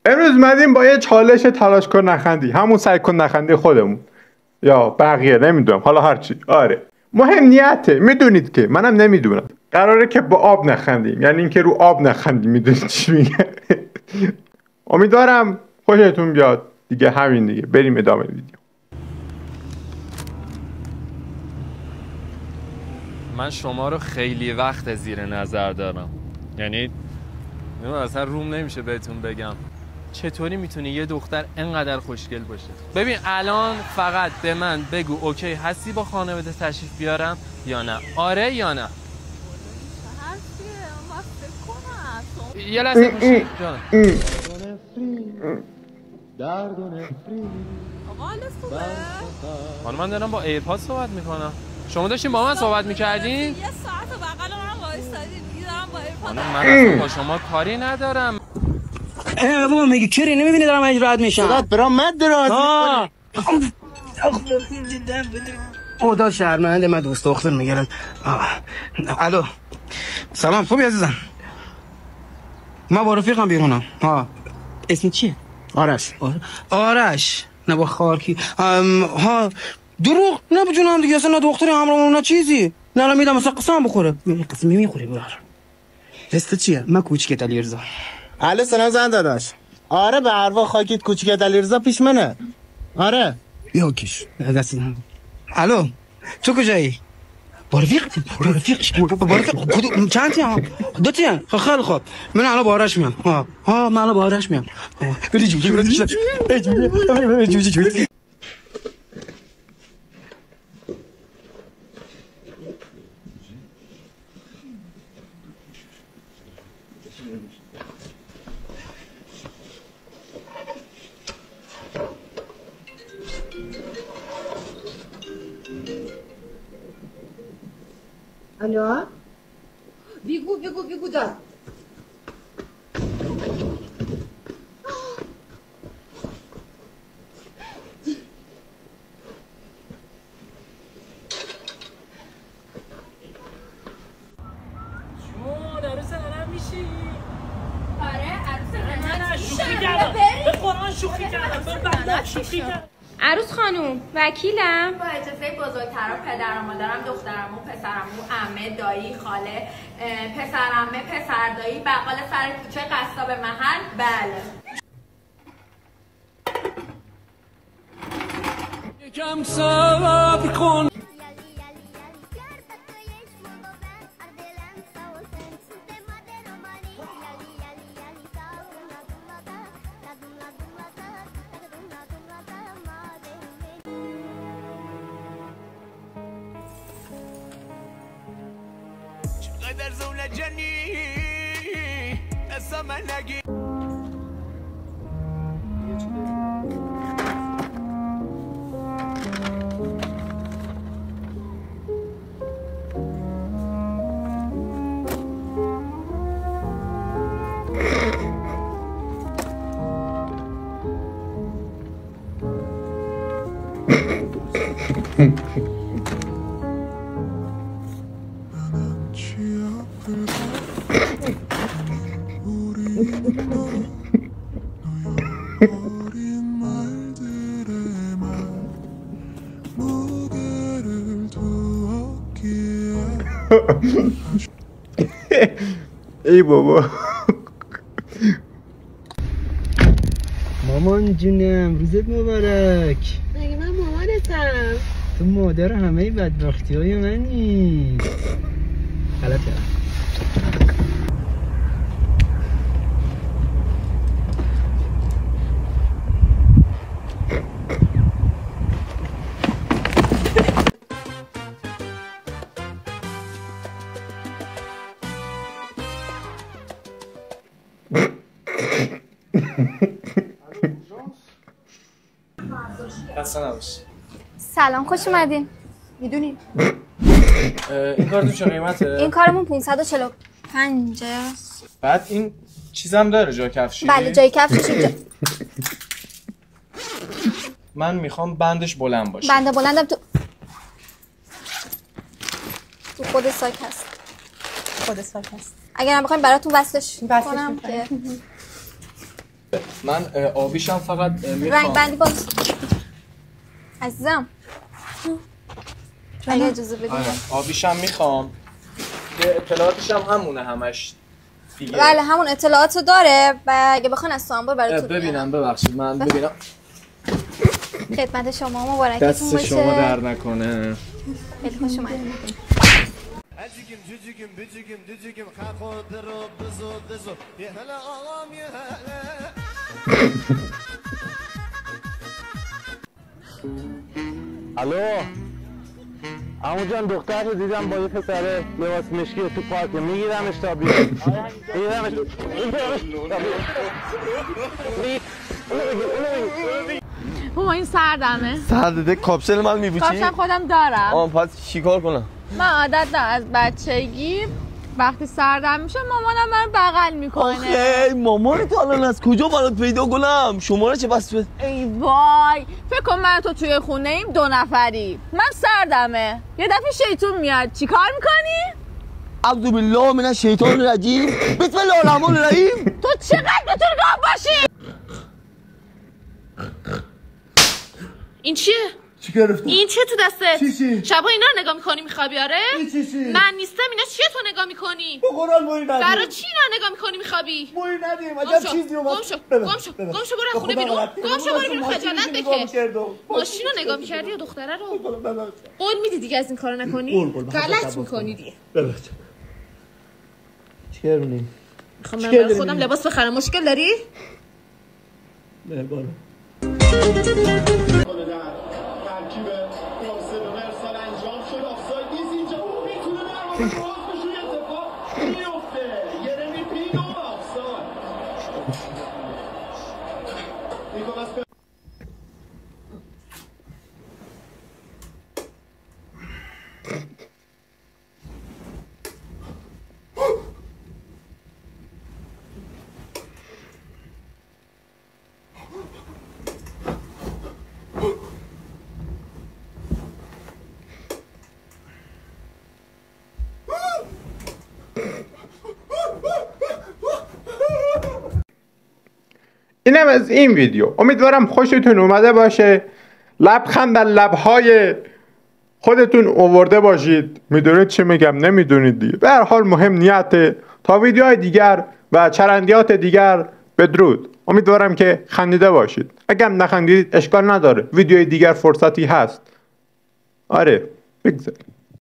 امروز مدیم با یه چالش تلاش کن نخندی، همون سعی کن نخندی خودمون یا بقیه، نمیدونم، حالا هرچی. آره مهم نیته، میدونید که منم نمیدونم. قراره که با آب نخندیم، یعنی اینکه رو آب نخندیم. میدونید چی میگه؟ امیدوارم خوشتون بیاد دیگه. همین دیگه، بریم ادامه ویدیو. من شما رو خیلی وقت زیر نظر دارم، یعنی اصلا روم نمیشه بهتون بگم چطوری میتونی یه دختر انقدر خوشگل باشه. ببین الان فقط به من بگو اوکی هستی با خانواده تشریف بیارم یا نه؟ آره یا نه؟ یه لحظه باشید جانم. حالا من دارم با ایرپاد صحبت میکنم، شما داشتین با من صحبت میکردین؟ یه ساعت بغل من وایسادین میذارم با ایرپاد. من اصلا با شما کاری ندارم. بابا میگی کری نمیبینی دارم اجرات میشم. صدات برام مد دراز خدا شرمنده، من دوست دختر میگرم. الو سلام، خوبی عزیزم؟ من با رفیقم بیرونم. اسم چیه؟ آرش. آرش نه با خارکی. دروغ نه بجونم دیگه، اصلا نه دختری همراهمون نه چیزی. نه میدم مثلا قسم بخوره. قسمی میخوری برار. اسم چیه؟ من کوچیک علیرضا. الو سلام زن داداش. آره به ارواح خاکیت کوچیک علیرضا پیش منه. آره بیا کش دست. الو تو کجایی؟ با رفیقش چند تیم؟ دو تیم. خیلی خوب من الان با آرش میام. من الان با آرش میام. بری جوجی Алло? Бегу, да. عروس خانوم وکیلم. با اجازه بزرگترا پدر و مادرم، دخترمو، پسرمو، عمه، دایی، خاله، پسرعمه، پسردایی، بقال سر کوچه، قصاب محل. بله. یکم صبر کن. قدر زونه جنی اصلا من نگی ای بابا. مامان جونم روزت مبارک. مگه من مامانتم؟ تو مادر همه بدبختی های منی. غلط کردم. سلام، خوش اومدین. میدونی این کار تو چه قیمته؟ این کارمون 545 است. بعد این چیزم داره جای کفشی؟ بله جای کفشش اینجا. من میخوام بندش بلند باشه. بنده بلندم تو خود ساک هست. خود ساک هست. اگر هم بخوایم براتون وصلش کنم که من آبیشم فقط میخوام رنگ بندی باز عزیزم اگه اجازه بدید. آبیشم میخوام که اطلاعاتش هم همونه همش دیگه. بله همون اطلاعاتو داره و اگه بخوان از سامبور براتون ببینم. ببخشید من ببینم. خدمت شما مبارکتون باشه. دست شما در نکنه. خیلی خوش اومدید. عزیگم جوجیگم بجیگم دیجیگم خود رو بزو یه هلا آقام یه هلا. الو عمو جان دختر رو دیدم با یه پسر لباس مشکی تو پارک میگیرمش تا بیاد. میگیرمش بابا این سردمه. سرده کاپسل من میپوشی؟ کاپسل خودم دارم. پس چیکار کنم؟ من عادت دارم از بچگی وقتی سردم میشه مامانم من بغل میکنه. آخه مامانت الان از کجا برات پیدا کنم؟ شماره چه بس ای وای فکر کن من تو توی خونه ایم 2 نفری. من سردمه یه دفعه شیطون میاد چیکار میکنی؟ اعوذ بالله من الشیطان الرجیم بسم الله الرحمن الرحیم. تو چقدر بتونی گاف باشی؟ این چیه؟ چی گرفتی؟ این چیه تو دستت؟ چی؟ شبا اینا رو نگاه میکنی میخوابی آره؟ چی؟ من نیستم اینا چیه تو نگاه میکنی؟ به قرآن موی ندیم. برای چی اینا نگاه میکنی میخوابی؟ موی ندیم عجب چیزی اومد. گم شو برو خونه بیرون. گم شو برو بیرون خجالت بکش. ماشین رو نگاه میکردی یا دختره رو؟ قول میدی دیگه از این کارو نکنی؟ غلط میکنی دیگه. چیکار کنیم؟ میخوام من برای خودم لباس بخرم. مشکل داری؟ نه بالا. اینم از این ویدیو. امیدوارم خوشتون اومده باشه. لبخند در لبهای خودتون آورده باشید. میدونید چی میگم نمیدونید دیگه. به هر حال مهم نیته. تا ویدیوهای دیگر و چرندیات دیگر بدرود. امیدوارم که خندیده باشید. اگر نخندید اشکال نداره. ویدیوهای دیگر فرصتی هست. آره بگذارید.